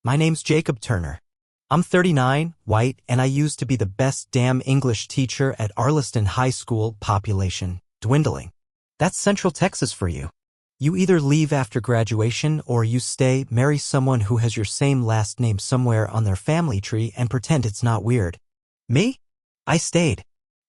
My name's Jacob Turner. I'm 39, white, and I used to be the best damn English teacher at Arleston High School. Population dwindling. That's Central Texas for you. You either leave after graduation or you stay, marry someone who has your same last name somewhere on their family tree and pretend it's not weird. Me? I stayed.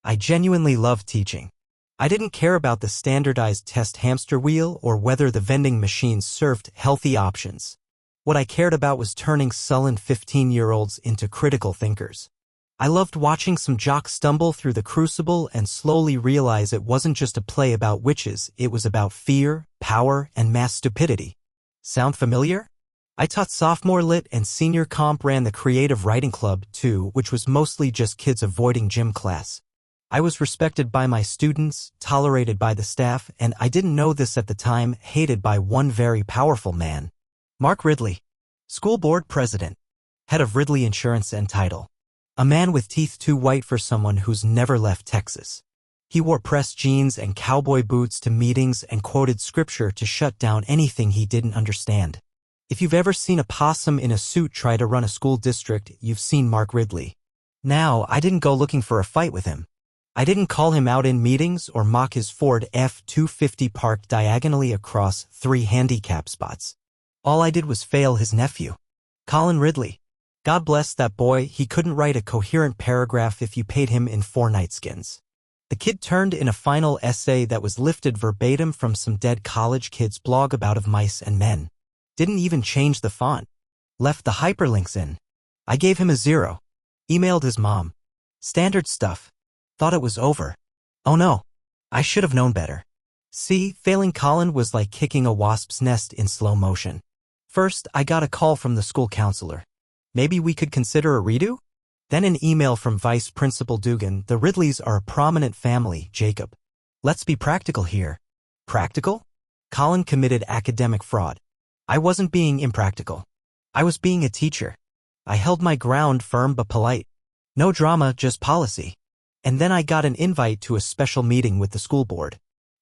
I genuinely loved teaching. I didn't care about the standardized test hamster wheel or whether the vending machines served healthy options. What I cared about was turning sullen 15-year-olds into critical thinkers. I loved watching some jock stumble through the crucible and slowly realize it wasn't just a play about witches, it was about fear, power, and mass stupidity. Sound familiar? I taught sophomore lit and senior comp, ran the creative writing club too, which was mostly just kids avoiding gym class. I was respected by my students, tolerated by the staff, and I didn't know this at the time, hated by one very powerful man. Mark Ridley, school board president, head of Ridley Insurance and Title. A man with teeth too white for someone who's never left Texas. He wore pressed jeans and cowboy boots to meetings and quoted scripture to shut down anything he didn't understand. If you've ever seen a possum in a suit try to run a school district, you've seen Mark Ridley. Now, I didn't go looking for a fight with him. I didn't call him out in meetings or mock his Ford F-250 parked diagonally across 3 handicap spots. All I did was fail his nephew, Colin Ridley. God bless that boy, he couldn't write a coherent paragraph if you paid him in 4 nightskins. The kid turned in a final essay that was lifted verbatim from some dead college kid's blog about of mice and men. Didn't even change the font. Left the hyperlinks in. I gave him a 0. Emailed his mom. Standard stuff. Thought it was over. Oh no. I should have known better. See, failing Colin was like kicking a wasp's nest in slow motion. First, I got a call from the school counselor. Maybe we could consider a redo? Then an email from Vice Principal Dugan. The Ridleys are a prominent family, Jacob. Let's be practical here. Practical? Colin committed academic fraud. I wasn't being impractical. I was being a teacher. I held my ground, firm but polite. No drama, just policy. And then I got an invite to a special meeting with the school board.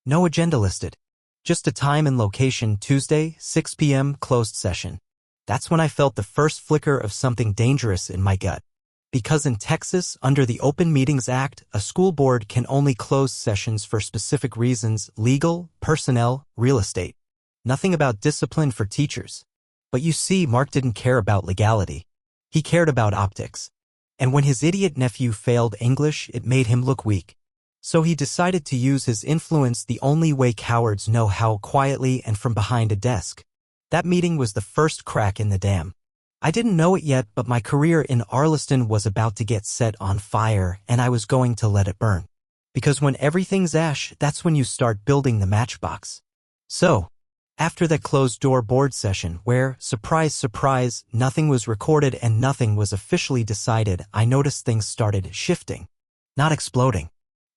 No agenda listed. Just a time and location, Tuesday, 6 p.m., closed session. That's when I felt the first flicker of something dangerous in my gut. Because in Texas, under the Open Meetings Act, a school board can only close sessions for specific reasons: legal, personnel, real estate. Nothing about discipline for teachers. But you see, Mark didn't care about legality. He cared about optics. And when his idiot nephew failed English, it made him look weak. So he decided to use his influence the only way cowards know how, quietly and from behind a desk. That meeting was the first crack in the dam. I didn't know it yet, but my career in Arleston was about to get set on fire, and I was going to let it burn. Because when everything's ash, that's when you start building the matchbox. So, after that closed-door board session where, surprise, surprise, nothing was recorded and nothing was officially decided, I noticed things started shifting. Not exploding.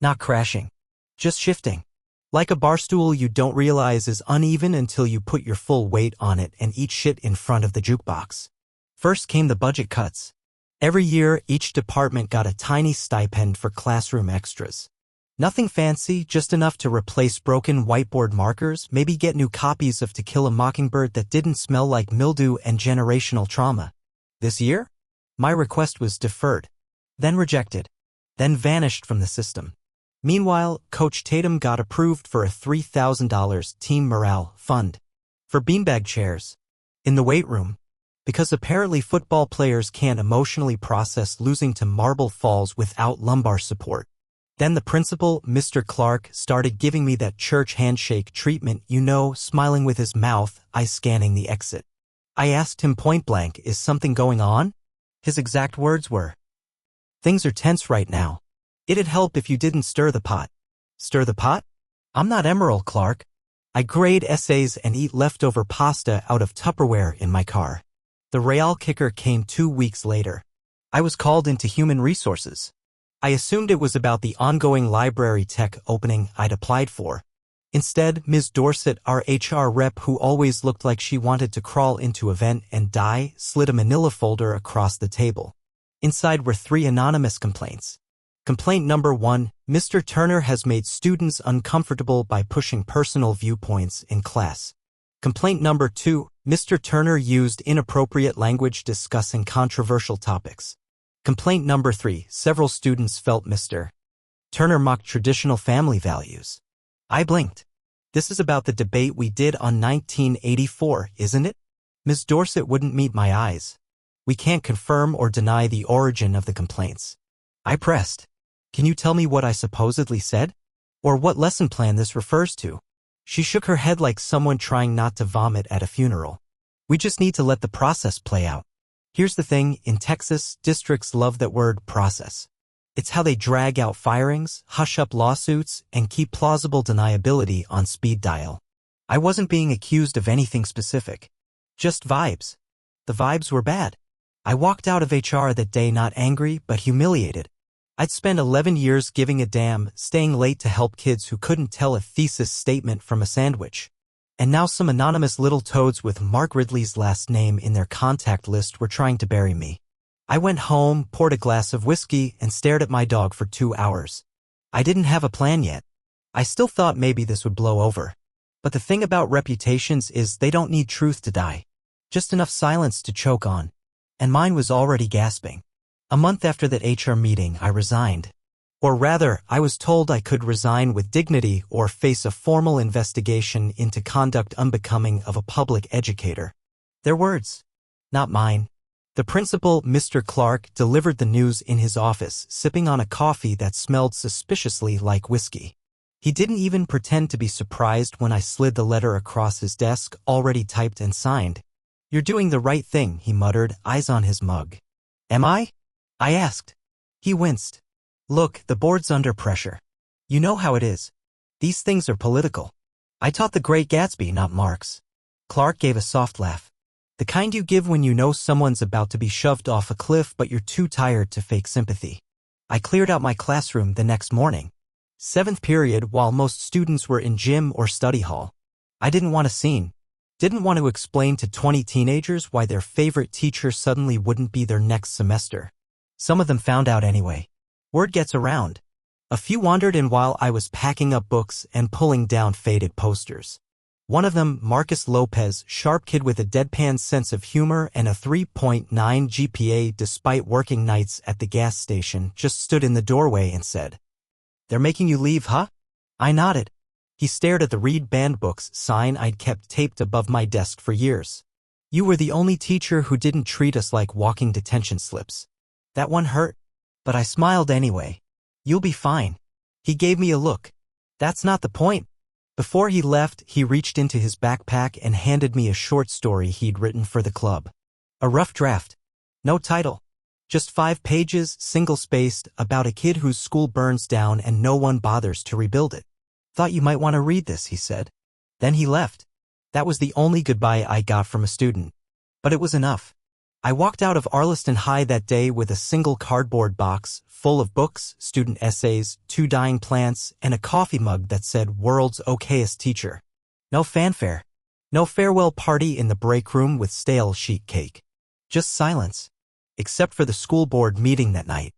Not crashing. Just shifting. Like a barstool you don't realize is uneven until you put your full weight on it and eat shit in front of the jukebox. First came the budget cuts. Every year, each department got a tiny stipend for classroom extras. Nothing fancy, just enough to replace broken whiteboard markers, maybe get new copies of To Kill a Mockingbird that didn't smell like mildew and generational trauma. This year, my request was deferred, then rejected, then vanished from the system. Meanwhile, Coach Tatum got approved for a $3,000 team morale fund for beanbag chairs in the weight room, because apparently football players can't emotionally process losing to marble falls without lumbar support. Then the principal, Mr. Clark, started giving me that church handshake treatment, you know, smiling with his mouth, eyes scanning the exit. I asked him point blank, is something going on? His exact words were, "Things are tense right now. It'd help if you didn't stir the pot." Stir the pot? I'm not Emerald, Clark. I grade essays and eat leftover pasta out of Tupperware in my car. The real kicker came 2 weeks later. I was called into human resources. I assumed it was about the ongoing library tech opening I'd applied for. Instead, Ms. Dorset, our HR rep who always looked like she wanted to crawl into a vent and die, slid a manila folder across the table. Inside were 3 anonymous complaints. Complaint number 1, Mr. Turner has made students uncomfortable by pushing personal viewpoints in class. Complaint number 2, Mr. Turner used inappropriate language discussing controversial topics. Complaint number 3, several students felt Mr. Turner mocked traditional family values. I blinked. This is about the debate we did on 1984, isn't it? Ms. Dorset wouldn't meet my eyes. We can't confirm or deny the origin of the complaints. I pressed. Can you tell me what I supposedly said? Or what lesson plan this refers to? She shook her head like someone trying not to vomit at a funeral. We just need to let the process play out. Here's the thing, in Texas, districts love that word, process. It's how they drag out firings, hush up lawsuits, and keep plausible deniability on speed dial. I wasn't being accused of anything specific. Just vibes. The vibes were bad. I walked out of HR that day not angry, but humiliated. I'd spent 11 years giving a damn, staying late to help kids who couldn't tell a thesis statement from a sandwich. And now some anonymous little toads with Mark Ridley's last name in their contact list were trying to bury me. I went home, poured a glass of whiskey, and stared at my dog for 2 hours. I didn't have a plan yet. I still thought maybe this would blow over. But the thing about reputations is they don't need truth to die. Just enough silence to choke on. And mine was already gasping. A month after that HR meeting, I resigned. Or rather, I was told I could resign with dignity or face a formal investigation into conduct unbecoming of a public educator. Their words, not mine. The principal, Mr. Clark, delivered the news in his office, sipping on a coffee that smelled suspiciously like whiskey. He didn't even pretend to be surprised when I slid the letter across his desk, already typed and signed. You're doing the right thing, he muttered, eyes on his mug. Am I? I asked. He winced. Look, the board's under pressure. You know how it is. These things are political. I taught the Great Gatsby, not Marx. Clark gave a soft laugh. The kind you give when you know someone's about to be shoved off a cliff but you're too tired to fake sympathy. I cleared out my classroom the next morning. 7th period while most students were in gym or study hall. I didn't want a scene. Didn't want to explain to 20 teenagers why their favorite teacher suddenly wouldn't be there next semester. Some of them found out anyway. Word gets around. A few wandered in while I was packing up books and pulling down faded posters. One of them, Marcus Lopez, sharp kid with a deadpan sense of humor and a 3.9 GPA despite working nights at the gas station, just stood in the doorway and said, "They're making you leave, huh?" I nodded. He stared at the Read Banned Books sign I'd kept taped above my desk for years. You were the only teacher who didn't treat us like walking detention slips. That one hurt, but I smiled anyway. You'll be fine. He gave me a look. That's not the point. Before he left, he reached into his backpack and handed me a short story he'd written for the club. A rough draft. No title. Just 5 pages, single-spaced, about a kid whose school burns down and no one bothers to rebuild it. Thought you might want to read this, he said. Then he left. That was the only goodbye I got from a student. But it was enough. I walked out of Arleston High that day with a single cardboard box full of books, student essays, 2 dying plants, and a coffee mug that said "World's Okayest Teacher." No fanfare. No farewell party in the break room with stale sheet cake. Just silence. Except for the school board meeting that night.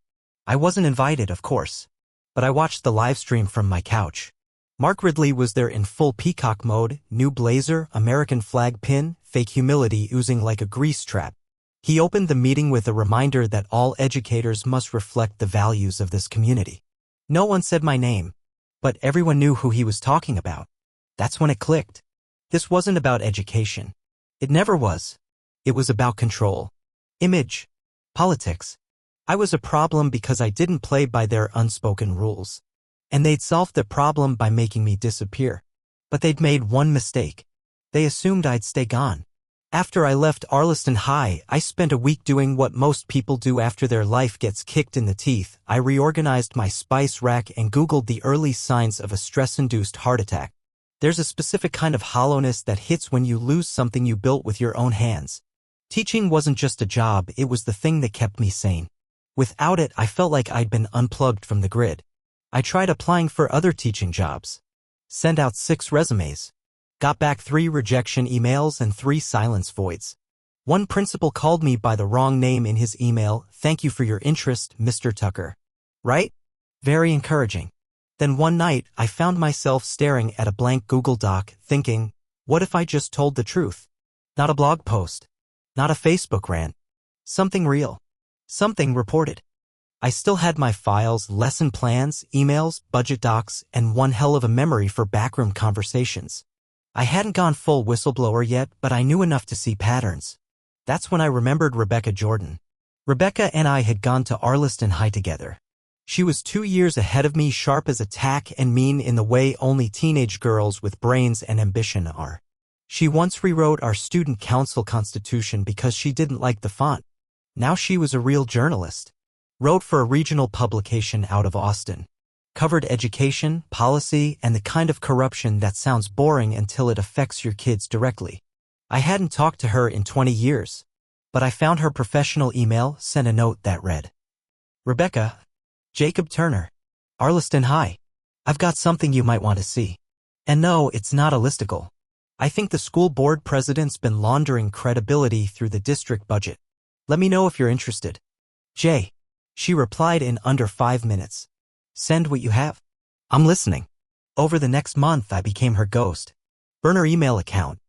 I wasn't invited, of course. But I watched the live stream from my couch. Mark Ridley was there in full peacock mode, new blazer, American flag pin, fake humility oozing like a grease trap. He opened the meeting with a reminder that all educators must reflect the values of this community. No one said my name, but everyone knew who he was talking about. That's when it clicked. This wasn't about education. It never was. It was about control. Image. Politics. I was a problem because I didn't play by their unspoken rules. And they'd solved the problem by making me disappear. But they'd made one mistake. They assumed I'd stay gone. After I left Arleston High, I spent a week doing what most people do after their life gets kicked in the teeth. I reorganized my spice rack and Googled the early signs of a stress-induced heart attack. There's a specific kind of hollowness that hits when you lose something you built with your own hands. Teaching wasn't just a job, it was the thing that kept me sane. Without it, I felt like I'd been unplugged from the grid. I tried applying for other teaching jobs. Sent out 6 resumes. Got back 3 rejection emails and 3 silence voids. One principal called me by the wrong name in his email. "Thank you for your interest, Mr. Tucker." Right? Very encouraging. Then one night, I found myself staring at a blank Google Doc, thinking, What if I just told the truth? Not a blog post. Not a Facebook rant. Something real. Something reported. I still had my files, lesson plans, emails, budget docs, and one hell of a memory for backroom conversations. I hadn't gone full whistleblower yet, but I knew enough to see patterns. That's when I remembered Rebecca Jordan. Rebecca and I had gone to Arliston High together. She was 2 years ahead of me, sharp as a tack and mean in the way only teenage girls with brains and ambition are. She once rewrote our student council constitution because she didn't like the font. Now she was a real journalist. Wrote for a regional publication out of Austin. Covered education, policy, and the kind of corruption that sounds boring until it affects your kids directly. I hadn't talked to her in 20 years, but I found her professional email, sent a note that read, Rebecca, Jacob Turner, Arliston High. I've got something you might want to see. And no, it's not a listicle. I think the school board president's been laundering credibility through the district budget. Let me know if you're interested. Jay. She replied in under 5 minutes. Send what you have. I'm listening. Over the next month, I became her ghost. Burner email account.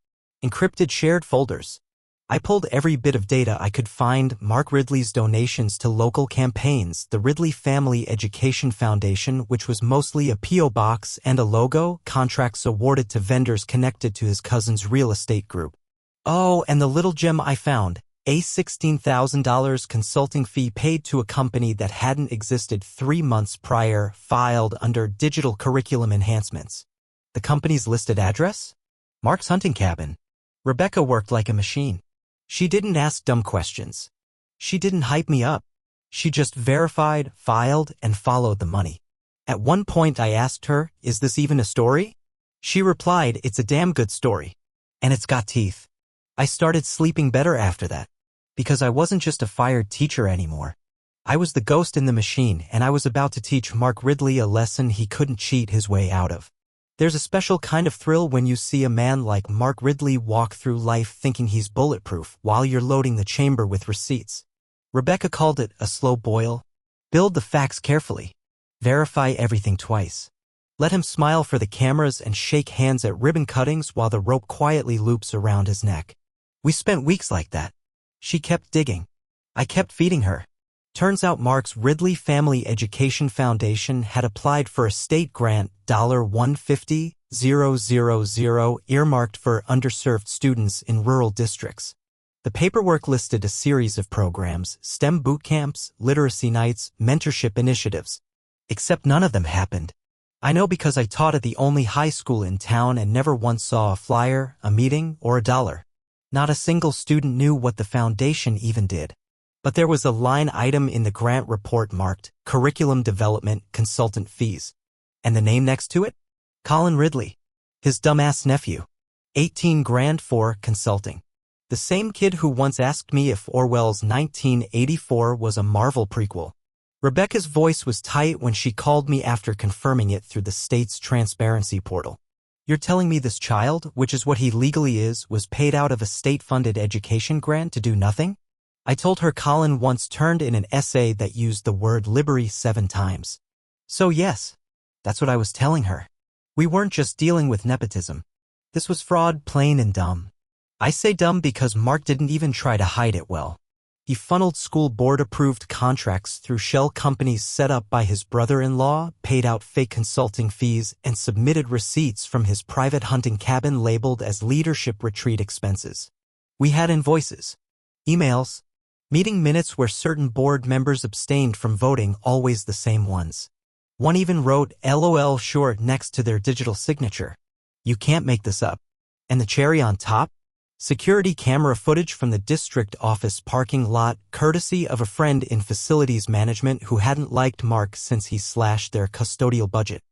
Encrypted shared folders. I pulled every bit of data I could find: Mark Ridley's donations to local campaigns, the Ridley Family Education Foundation, which was mostly a P.O. box and a logo, contracts awarded to vendors connected to his cousin's real estate group. Oh, and the little gem I found, a $16,000 consulting fee paid to a company that hadn't existed 3 months prior, filed under digital curriculum enhancements. The company's listed address? Mark's hunting cabin. Rebecca worked like a machine. She didn't ask dumb questions. She didn't hype me up. She just verified, filed, and followed the money. At one point I asked her, is this even a story? She replied, it's a damn good story. And it's got teeth. I started sleeping better after that. Because I wasn't just a fired teacher anymore. I was the ghost in the machine, and I was about to teach Mark Ridley a lesson he couldn't cheat his way out of. There's a special kind of thrill when you see a man like Mark Ridley walk through life thinking he's bulletproof while you're loading the chamber with receipts. Rebecca called it a slow boil. Build the facts carefully. Verify everything twice. Let him smile for the cameras and shake hands at ribbon cuttings while the rope quietly loops around his neck. We spent weeks like that. She kept digging. I kept feeding her. Turns out Mark's Ridley Family Education Foundation had applied for a state grant, $150,000, earmarked for underserved students in rural districts. The paperwork listed a series of programs: STEM boot camps, literacy nights, mentorship initiatives. Except none of them happened. I know because I taught at the only high school in town and never once saw a flyer, a meeting, or a dollar. Not a single student knew what the foundation even did. But there was a line item in the grant report marked Curriculum Development Consultant Fees. And the name next to it? Colin Ridley. His dumbass nephew. 18 grand for consulting. The same kid who once asked me if Orwell's 1984 was a Marvel prequel. Rebecca's voice was tight when she called me after confirming it through the state's transparency portal. You're telling me this child, which is what he legally is, was paid out of a state-funded education grant to do nothing? I told her Colin once turned in an essay that used the word liberty 7 times. So yes, that's what I was telling her. We weren't just dealing with nepotism. This was fraud, plain and dumb. I say dumb because Mark didn't even try to hide it well. He funneled school board-approved contracts through shell companies set up by his brother-in-law, paid out fake consulting fees, and submitted receipts from his private hunting cabin labeled as leadership retreat expenses. We had invoices, emails, meeting minutes where certain board members abstained from voting, always the same ones. One even wrote LOL short next to their digital signature. You can't make this up. And the cherry on top? Security camera footage from the district office parking lot, courtesy of a friend in facilities management who hadn't liked Mark since he slashed their custodial budget.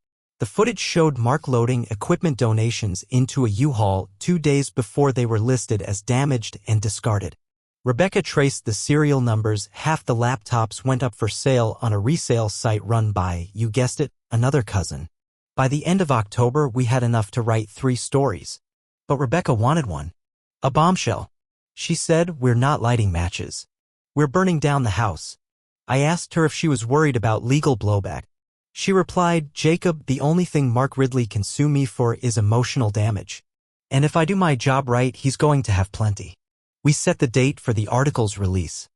The footage showed Mark loading equipment donations into a U-Haul 2 days before they were listed as damaged and discarded. Rebecca traced the serial numbers. Half the laptops went up for sale on a resale site run by, you guessed it, another cousin. By the end of October, we had enough to write 3 stories. But Rebecca wanted one. A bombshell. She said, we're not lighting matches. We're burning down the house. I asked her if she was worried about legal blowback. She replied, Jacob, the only thing Mark Ridley can sue me for is emotional damage. And if I do my job right, he's going to have plenty. We set the date for the article's release.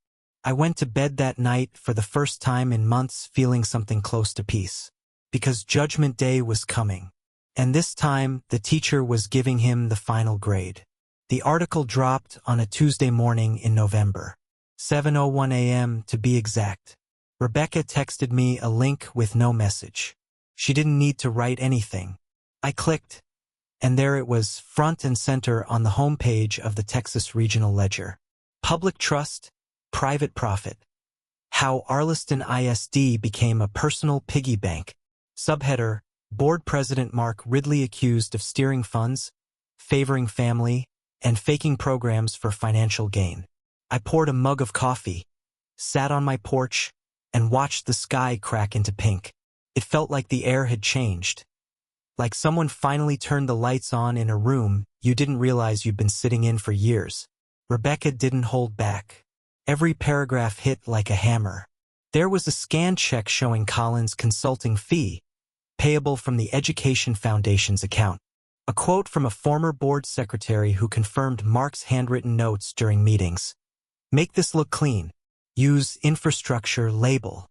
I went to bed that night for the first time in months feeling something close to peace. Because Judgment Day was coming. And this time, the teacher was giving him the final grade. The article dropped on a Tuesday morning in November. 7:01 a.m. to be exact. Rebecca texted me a link with no message. She didn't need to write anything. I clicked, and there it was, front and center on the homepage of the Texas Regional Ledger. Public trust, private profit. How Arleston ISD became a personal piggy bank. Subheader, Board President Mark Ridley accused of steering funds, favoring family, and faking programs for financial gain. I poured a mug of coffee, sat on my porch, and watched the sky crack into pink. It felt like the air had changed. Like someone finally turned the lights on in a room you didn't realize you'd been sitting in for years. Rebecca didn't hold back. Every paragraph hit like a hammer. There was a scan check showing Colin's consulting fee, payable from the Education Foundation's account. A quote from a former board secretary who confirmed Mark's handwritten notes during meetings. Make this look clean. Use infrastructure label.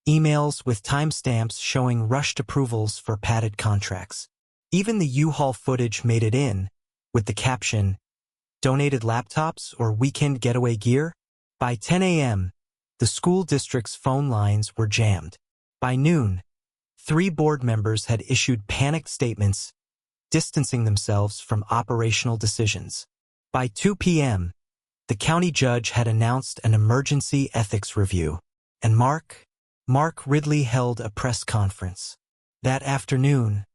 Emails with timestamps showing rushed approvals for padded contracts. Even the U-Haul footage made it in, with the caption, donated laptops or weekend getaway gear? By 10 a.m., the school district's phone lines were jammed. By noon, 3 board members had issued panicked statements, distancing themselves from operational decisions. By 2 p.m., the county judge had announced an emergency ethics review, and Mark Ridley held a press conference. That afternoon,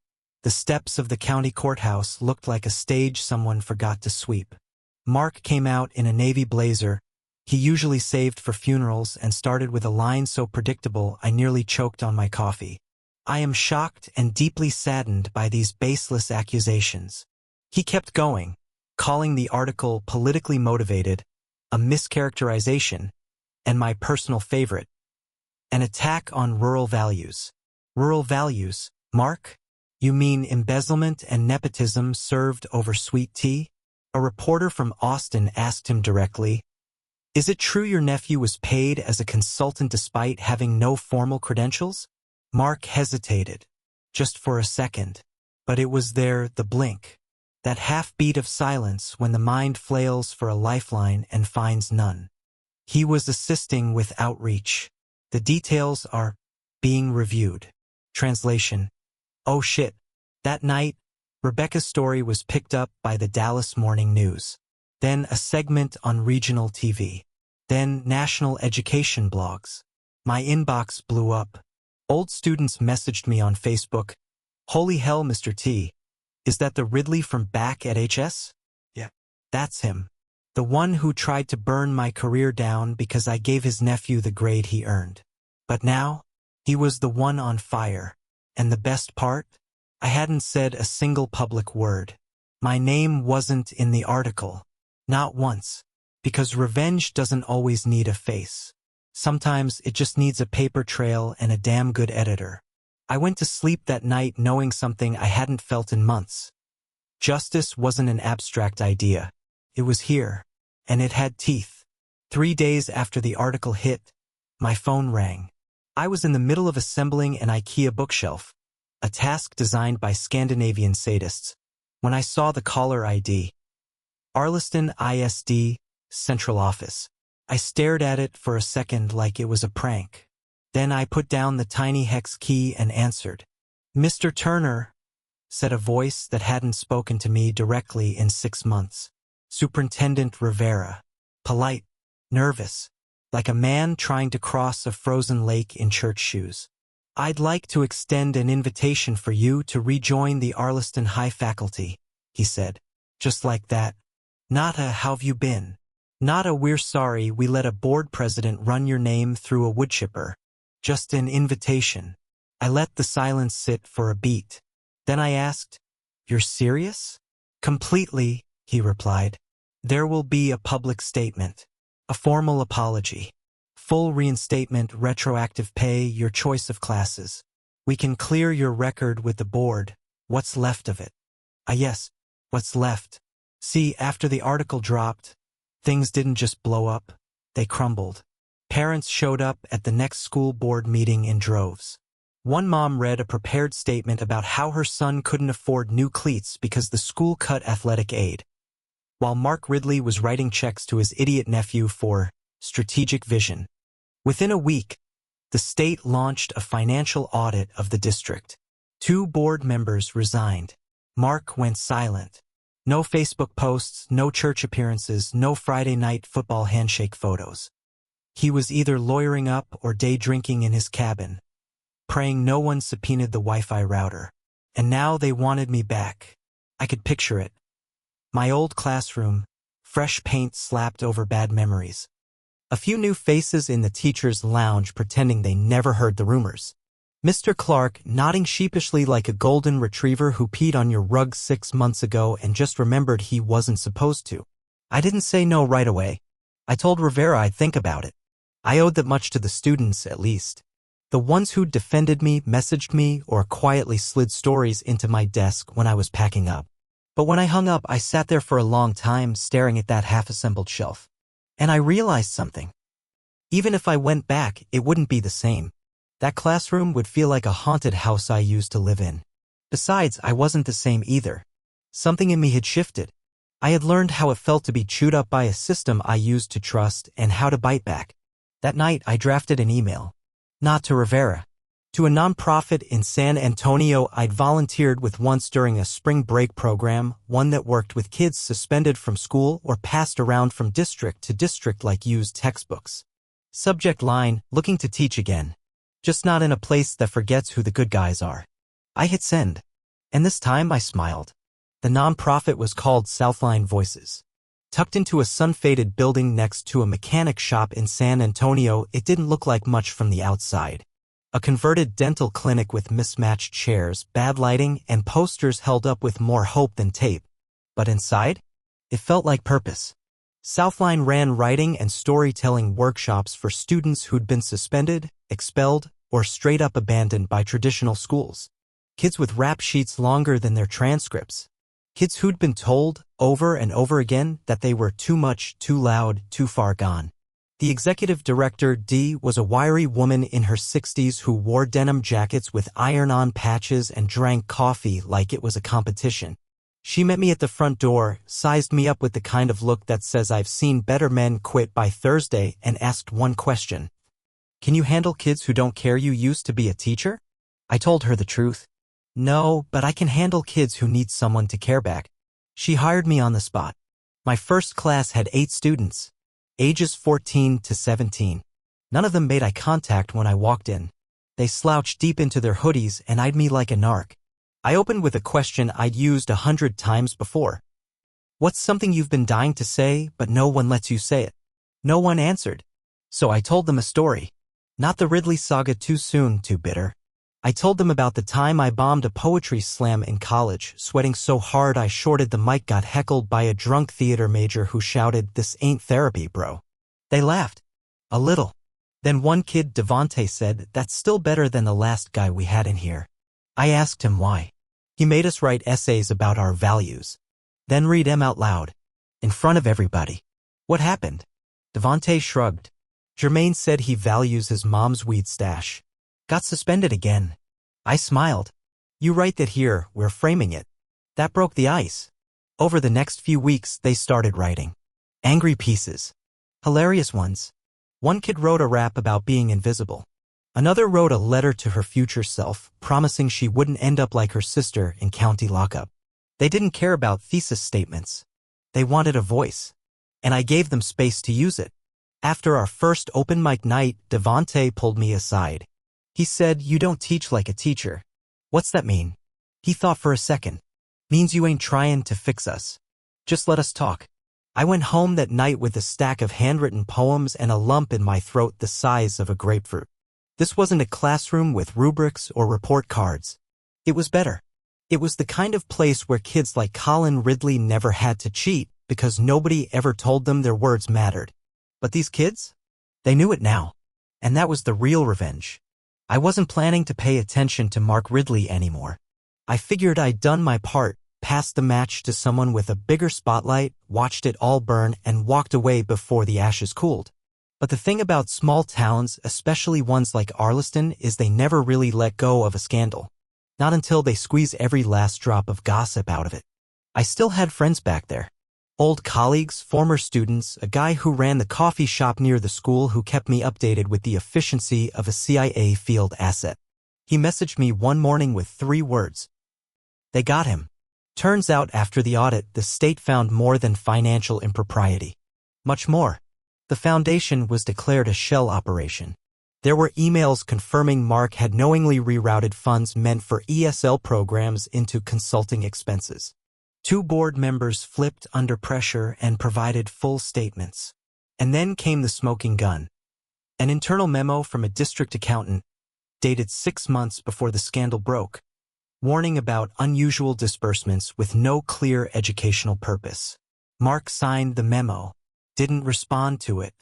the steps of the county courthouse looked like a stage someone forgot to sweep. Mark came out in a navy blazer he usually saved for funerals and started with a line so predictable I nearly choked on my coffee. I am shocked and deeply saddened by these baseless accusations. He kept going, calling the article politically motivated, a mischaracterization, and my personal favorite, an attack on rural values. Rural values, Mark? You mean embezzlement and nepotism served over sweet tea? A reporter from Austin asked him directly, is it true your nephew was paid as a consultant despite having no formal credentials? Mark hesitated, just for a second, but it was there, the blink, that half-beat of silence when the mind flails for a lifeline and finds none. He was assisting with outreach. The details are being reviewed. Translation. Oh shit. That night, Rebecca's story was picked up by the Dallas Morning News. Then a segment on regional TV. Then national education blogs. My inbox blew up. Old students messaged me on Facebook. Holy hell, Mr. T. Is that the Ridley from back at HS? Yeah. That's him. The one who tried to burn my career down because I gave his nephew the grade he earned. But now, he was the one on fire. And the best part? I hadn't said a single public word. My name wasn't in the article. Not once. Because revenge doesn't always need a face. Sometimes it just needs a paper trail and a damn good editor. I went to sleep that night knowing something I hadn't felt in months. Justice wasn't an abstract idea. It was here. And it had teeth. 3 days after the article hit, my phone rang. I was in the middle of assembling an IKEA bookshelf, a task designed by Scandinavian sadists, when I saw the caller ID. Arleston ISD, Central Office. I stared at it for a second like it was a prank. Then I put down the tiny hex key and answered. Mr. Turner, said a voice that hadn't spoken to me directly in 6 months. Superintendent Rivera. Polite, nervous, like a man trying to cross a frozen lake in church shoes. I'd like to extend an invitation for you to rejoin the Arleston High faculty, he said. Just like that. Not a how've you been? Not a we're sorry we let a board president run your name through a wood chipper. Just an invitation. I let the silence sit for a beat. Then I asked, you're serious? Completely, he replied. There will be a public statement. A formal apology. Full reinstatement, retroactive pay, your choice of classes. We can clear your record with the board, what's left of it. Yes. What's left? See, after the article dropped, things didn't just blow up, they crumbled. Parents showed up at the next school board meeting in droves. One mom read a prepared statement about how her son couldn't afford new cleats because the school cut athletic aid, while Mark Ridley was writing checks to his idiot nephew for strategic vision. Within a week, the state launched a financial audit of the district. 2 board members resigned. Mark went silent. No Facebook posts, no church appearances, no Friday night football handshake photos. He was either lawyering up or day drinking in his cabin, praying no one subpoenaed the Wi-Fi router. And now they wanted me back. I could picture it. My old classroom, fresh paint slapped over bad memories. A few new faces in the teacher's lounge pretending they never heard the rumors. Mr. Clark nodding sheepishly like a golden retriever who peed on your rug 6 months ago and just remembered he wasn't supposed to. I didn't say no right away. I told Rivera I'd think about it. I owed that much to the students, at least. The ones who'd defended me, messaged me, or quietly slid stories into my desk when I was packing up. But when I hung up, I sat there for a long time staring at that half-assembled shelf. And I realized something. Even if I went back, it wouldn't be the same. That classroom would feel like a haunted house I used to live in. Besides, I wasn't the same either. Something in me had shifted. I had learned how it felt to be chewed up by a system I used to trust and how to bite back. That night, I drafted an email. Not to Rivera. To a nonprofit in San Antonio I'd volunteered with once during a spring break program, one that worked with kids suspended from school or passed around from district to district like used textbooks. Subject line, looking to teach again. Just not in a place that forgets who the good guys are. I hit send. And this time I smiled. The nonprofit was called Southline Voices. Tucked into a sun-faded building next to a mechanic shop in San Antonio, it didn't look like much from the outside. A converted dental clinic with mismatched chairs, bad lighting, and posters held up with more hope than tape. But inside, it felt like purpose. Southline ran writing and storytelling workshops for students who'd been suspended, expelled, or straight up abandoned by traditional schools. Kids with rap sheets longer than their transcripts. Kids who'd been told, over and over again, that they were too much, too loud, too far gone. The executive director, Dee, was a wiry woman in her 60s who wore denim jackets with iron-on patches and drank coffee like it was a competition. She met me at the front door, sized me up with the kind of look that says I've seen better men quit by Thursday, and asked one question. Can you handle kids who don't care? You used to be a teacher? I told her the truth. No, but I can handle kids who need someone to care back. She hired me on the spot. My first class had 8 students, ages 14 to 17. None of them made eye contact when I walked in. They slouched deep into their hoodies and eyed me like a narc. I opened with a question I'd used 100 times before. What's something you've been dying to say, but no one lets you say it? No one answered. So I told them a story. Not the Ridley saga, too soon, too bitter. I told them about the time I bombed a poetry slam in college, sweating so hard I shorted the mic, got heckled by a drunk theater major who shouted, "This ain't therapy, bro." They laughed. A little. Then one kid, Devontae, said, "That's still better than the last guy we had in here." I asked him why. He made us write essays about our values. Then read them out loud. In front of everybody. What happened? Devontae shrugged. Jermaine said he values his mom's weed stash. Got suspended again. I smiled. You write that here, we're framing it. That broke the ice. Over the next few weeks, they started writing. Angry pieces. Hilarious ones. One kid wrote a rap about being invisible. Another wrote a letter to her future self, promising she wouldn't end up like her sister in county lockup. They didn't care about thesis statements. They wanted a voice. And I gave them space to use it. After our first open mic night, Devontae pulled me aside. He said, "You don't teach like a teacher." What's that mean? He thought for a second. Means you ain't trying to fix us. Just let us talk. I went home that night with a stack of handwritten poems and a lump in my throat the size of a grapefruit. This wasn't a classroom with rubrics or report cards. It was better. It was the kind of place where kids like Colin Ridley never had to cheat because nobody ever told them their words mattered. But these kids? They knew it now. And that was the real revenge. I wasn't planning to pay attention to Mark Ridley anymore. I figured I'd done my part, passed the match to someone with a bigger spotlight, watched it all burn, and walked away before the ashes cooled. But the thing about small towns, especially ones like Arleston, is they never really let go of a scandal. Not until they squeeze every last drop of gossip out of it. I still had friends back there. Old colleagues, former students, a guy who ran the coffee shop near the school who kept me updated with the efficiency of a CIA field asset. He messaged me one morning with 3 words. They got him. Turns out after the audit, the state found more than financial impropriety. Much more. The foundation was declared a shell operation. There were emails confirming Mark had knowingly rerouted funds meant for ESL programs into consulting expenses. 2 board members flipped under pressure and provided full statements. And then came the smoking gun. An internal memo from a district accountant, dated 6 months before the scandal broke, warning about unusual disbursements with no clear educational purpose. Mark signed the memo, didn't respond to it,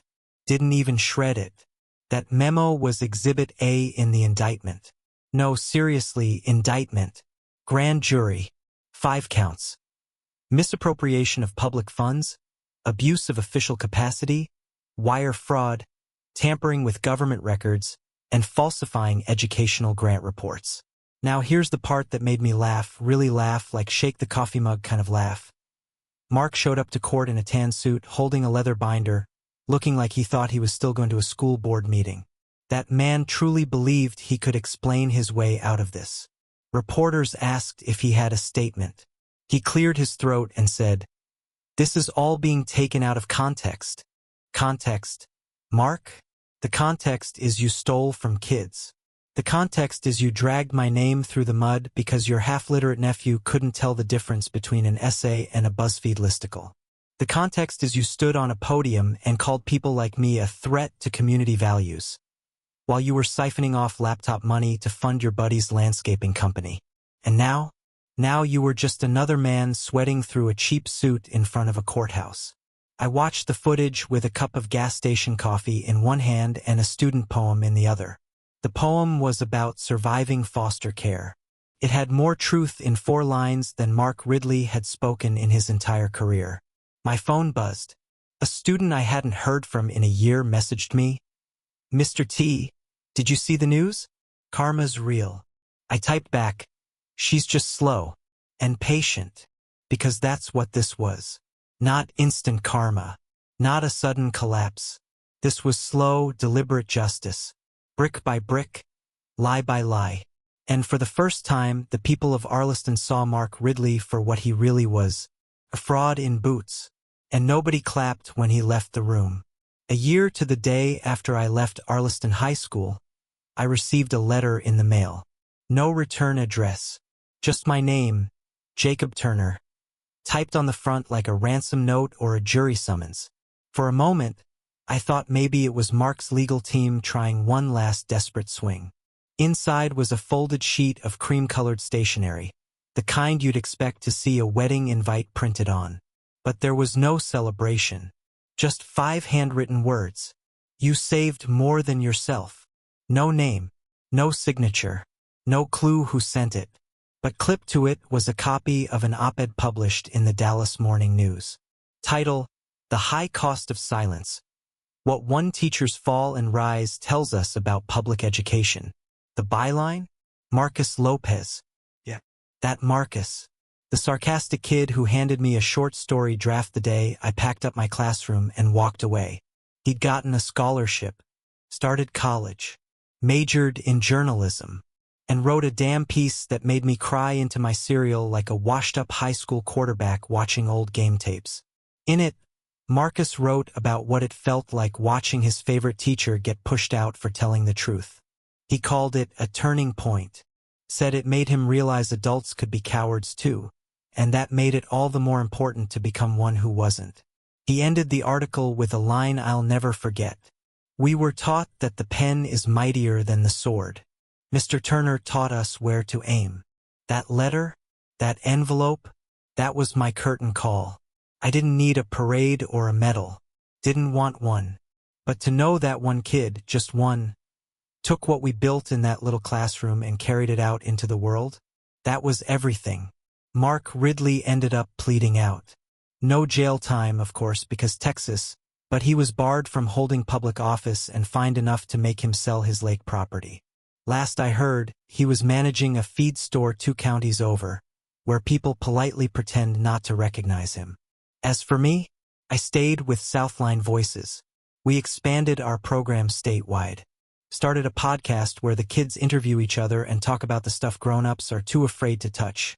didn't even shred it. That memo was Exhibit A in the indictment. No, seriously, indictment. Grand jury. 5 counts. Misappropriation of public funds, abuse of official capacity, wire fraud, tampering with government records, and falsifying educational grant reports. Now here's the part that made me laugh, really laugh, like shake the coffee mug kind of laugh. Mark showed up to court in a tan suit, holding a leather binder, looking like he thought he was still going to a school board meeting. That man truly believed he could explain his way out of this. Reporters asked if he had a statement. He cleared his throat and said, "This is all being taken out of context." Context. Mark? The context is you stole from kids. The context is you dragged my name through the mud because your half-literate nephew couldn't tell the difference between an essay and a BuzzFeed listicle. The context is you stood on a podium and called people like me a threat to community values, while you were siphoning off laptop money to fund your buddy's landscaping company. And now you were just another man sweating through a cheap suit in front of a courthouse. I watched the footage with a cup of gas station coffee in one hand and a student poem in the other. The poem was about surviving foster care. It had more truth in 4 lines than Mark Ridley had spoken in his entire career. My phone buzzed. A student I hadn't heard from in a year messaged me, "Mr. T, did you see the news? Karma's real." I typed back, "She's just slow and patient," because that's what this was. Not instant karma. Not a sudden collapse. This was slow, deliberate justice. Brick by brick, lie by lie. And for the first time, the people of Arleston saw Mark Ridley for what he really was, a fraud in boots. And nobody clapped when he left the room. A year to the day after I left Arleston High School, I received a letter in the mail. No return address. Just my name, Jacob Turner, typed on the front like a ransom note or a jury summons. For a moment, I thought maybe it was Mark's legal team trying one last desperate swing. Inside was a folded sheet of cream-colored stationery, the kind you'd expect to see a wedding invite printed on. But there was no celebration. Just 5 handwritten words. You saved more than yourself. No name, no signature, no clue who sent it. But clipped to it was a copy of an op-ed published in the Dallas Morning News. Title, "The High Cost of Silence. What One Teacher's Fall and Rise Tells Us About Public Education." The byline? Marcus Lopez. Yeah, that Marcus. The sarcastic kid who handed me a short story draft the day I packed up my classroom and walked away. He'd gotten a scholarship, started college, majored in journalism, and wrote a damn piece that made me cry into my cereal like a washed-up high school quarterback watching old game tapes. In it, Marcus wrote about what it felt like watching his favorite teacher get pushed out for telling the truth. He called it a turning point, said it made him realize adults could be cowards too, and that made it all the more important to become one who wasn't. He ended the article with a line I'll never forget. "We were taught that the pen is mightier than the sword. Mr. Turner taught us where to aim." That letter, that envelope, that was my curtain call. I didn't need a parade or a medal. Didn't want one. But to know that one kid, just one, took what we built in that little classroom and carried it out into the world, that was everything. Mark Ridley ended up pleading out. No jail time, of course, because Texas, but he was barred from holding public office and fined enough to make him sell his lake property. Last I heard, he was managing a feed store 2 counties over, where people politely pretend not to recognize him. As for me, I stayed with Southline Voices. We expanded our program statewide. Started a podcast where the kids interview each other and talk about the stuff grown-ups are too afraid to touch.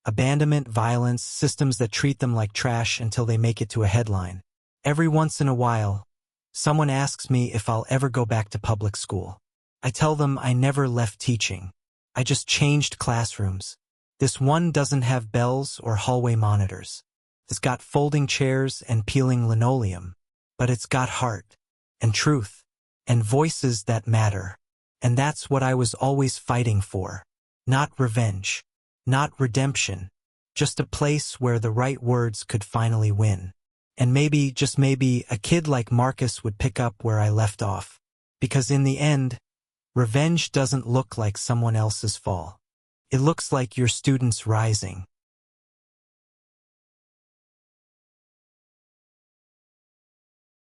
Abandonment, violence, systems that treat them like trash until they make it to a headline. Every once in a while, someone asks me if I'll ever go back to public school. I tell them I never left teaching. I just changed classrooms. This one doesn't have bells or hallway monitors. It's got folding chairs and peeling linoleum. But it's got heart, and truth, and voices that matter. And that's what I was always fighting for. Not revenge. Not redemption. Just a place where the right words could finally win. And maybe, just maybe, a kid like Marcus would pick up where I left off. Because in the end, revenge doesn't look like someone else's fall. It looks like your students rising.